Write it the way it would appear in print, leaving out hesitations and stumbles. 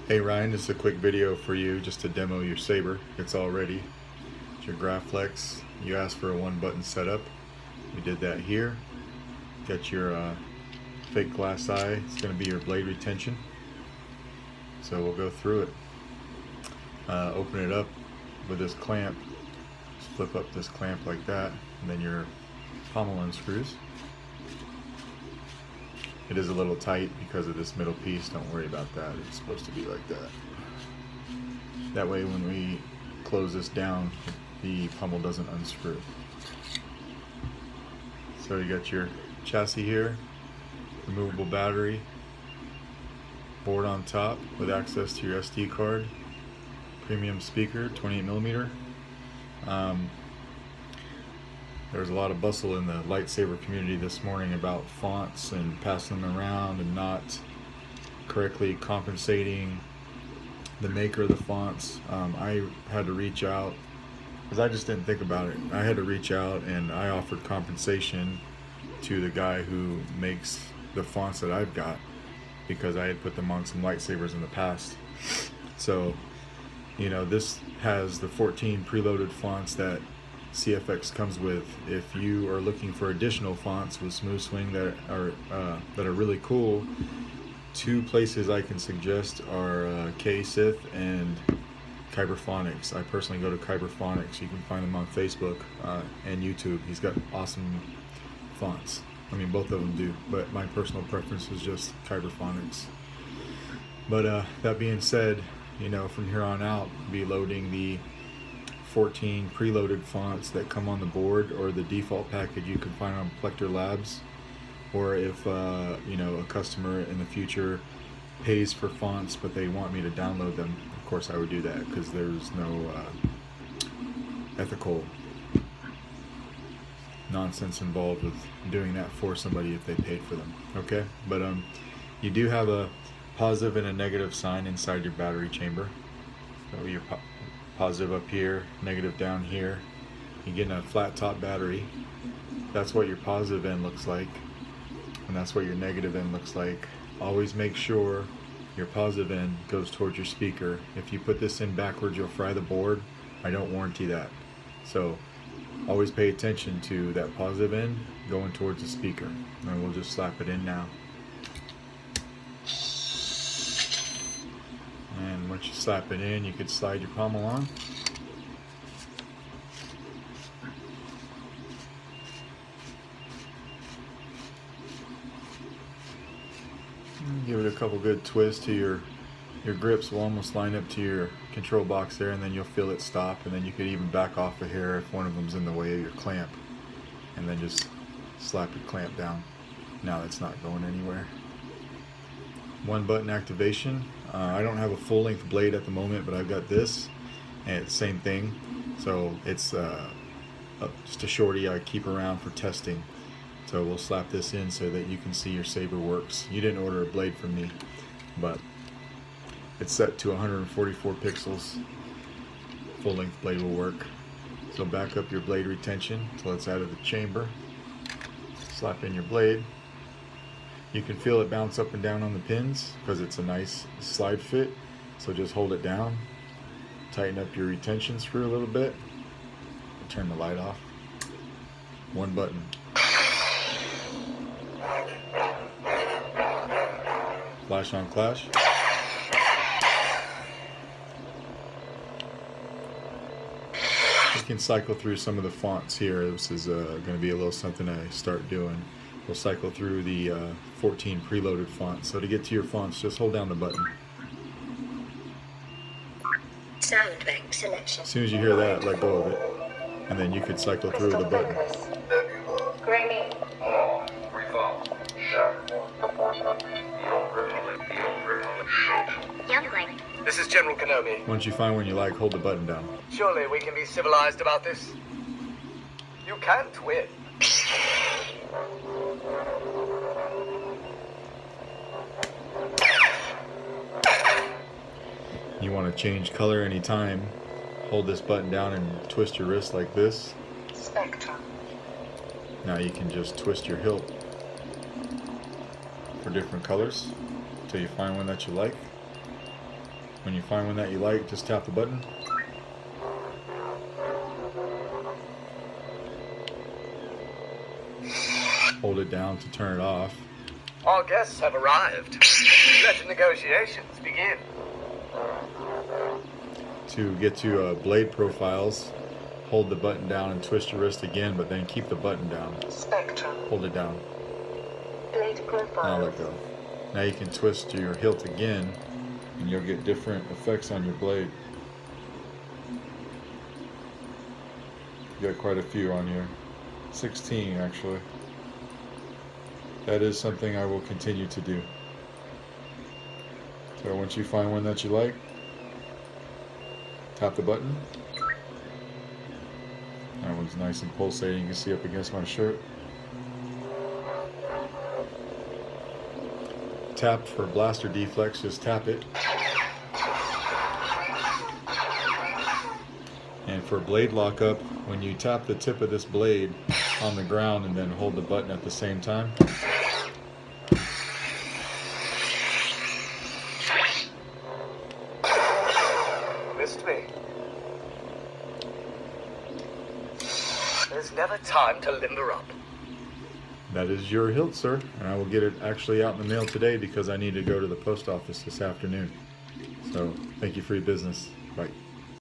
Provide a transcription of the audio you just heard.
Hey Ryan, this is a quick video for you just to demo your saber. It's all ready. It's your Graflex. You asked for a one-button setup. We did that here. Got your fake glass eye. It's going to be your blade retention. So we'll go through it. Open it up with this clamp. Just flip up this clamp like that, and then your pommel unscrews. It is a little tight because of this middle piece. Don't worry about that. It's supposed to be like that. That way when we close this down, the pommel doesn't unscrew. So you got your chassis here, removable battery, board on top with access to your SD card, premium speaker, 28mm. There was a lot of bustle in the lightsaber community this morning about fonts and passing them around and not correctly compensating the maker of the fonts. I had to reach out because I just didn't think about it. I had to reach out and I offered compensation to the guy who makes the fonts that I've got because I had put them on some lightsabers in the past. So, you know, this has the 14 preloaded fonts that CFX comes with. If you are looking for additional fonts with smooth swing that are really cool, two places I can suggest are K-Sith and Kyberphonics. I personally go to Kyberphonics. You can find them on Facebook and YouTube. He's got awesome fonts. I mean, both of them do, but my personal preference is just Kyberphonics. But that being said, you know, from here on out, be loading the 14 preloaded fonts that come on the board, or the default package you can find on Plector Labs. Or if you know, a customer in the future pays for fonts but they want me to download them, of course I would do that, because there's no ethical nonsense involved with doing that for somebody if they paid for them. Okay, but you do have a positive and a negative sign inside your battery chamber. So your positive up here, negative down here. You're getting a flat top battery. That's what your positive end looks like, and that's what your negative end looks like. Always make sure your positive end goes towards your speaker. If you put this in backwards, you'll fry the board. I don't warranty that. So always pay attention to that positive end going towards the speaker. And we'll just slap it in now. And once you slap it in, you could slide your pommel on. Give it a couple good twists to your grips will almost line up to your control box there, and then you'll feel it stop, and then you could even back off a hair if one of them's in the way of your clamp, and then just slap your clamp down. Now it's not going anywhere. One button activation. I don't have a full length blade at the moment, but I've got this, and it's the same thing. So it's just a shorty I keep around for testing. So we'll slap this in so that you can see your saber works. You didn't order a blade from me, but it's set to 144 pixels. Full length blade will work. So back up your blade retention until it's out of the chamber. Slap in your blade. You can feel it bounce up and down on the pins because it's a nice slide fit. So just hold it down. Tighten up your retention screw a little bit. Turn the light off. One button. Flash on clash. You can cycle through some of the fonts here. This is going to be a little something I start doing. We'll cycle through the 14 preloaded fonts. So to get to your fonts, just hold down the button. Sound bank selection. As soon as you hear that, let go of it. And then you could cycle through the button. Youngling. This is General Kenobi. Once you find one you like, hold the button down. Surely we can be civilized about this. You can't win. You want to change color anytime, hold this button down and twist your wrist like this. Spectrum. Now you can just twist your hilt for different colors until you find one that you like. When you find one that you like, just tap the button. Hold it down to turn it off. Our guests have arrived. Let the negotiations begin. To get to blade profiles, hold the button down and twist your wrist again, but then keep the button down. Spectrum. Hold it down. Blade Now profile. let go. Now you can twist your hilt again, and you'll get different effects on your blade. You got quite a few on here. 16 actually. That is something I will continue to do. So once you find one that you like, tap the button. That one's nice and pulsating. You can see up against my shirt. Tap for blaster deflex, just tap it. And for blade lockup, when you tap the tip of this blade on the ground and then hold the button at the same time, Missed me. There's never time to limber up. that is your hilt, sir. And I will get it actually out in the mail today because I need to go to the post office this afternoon. So thank you for your business. Bye.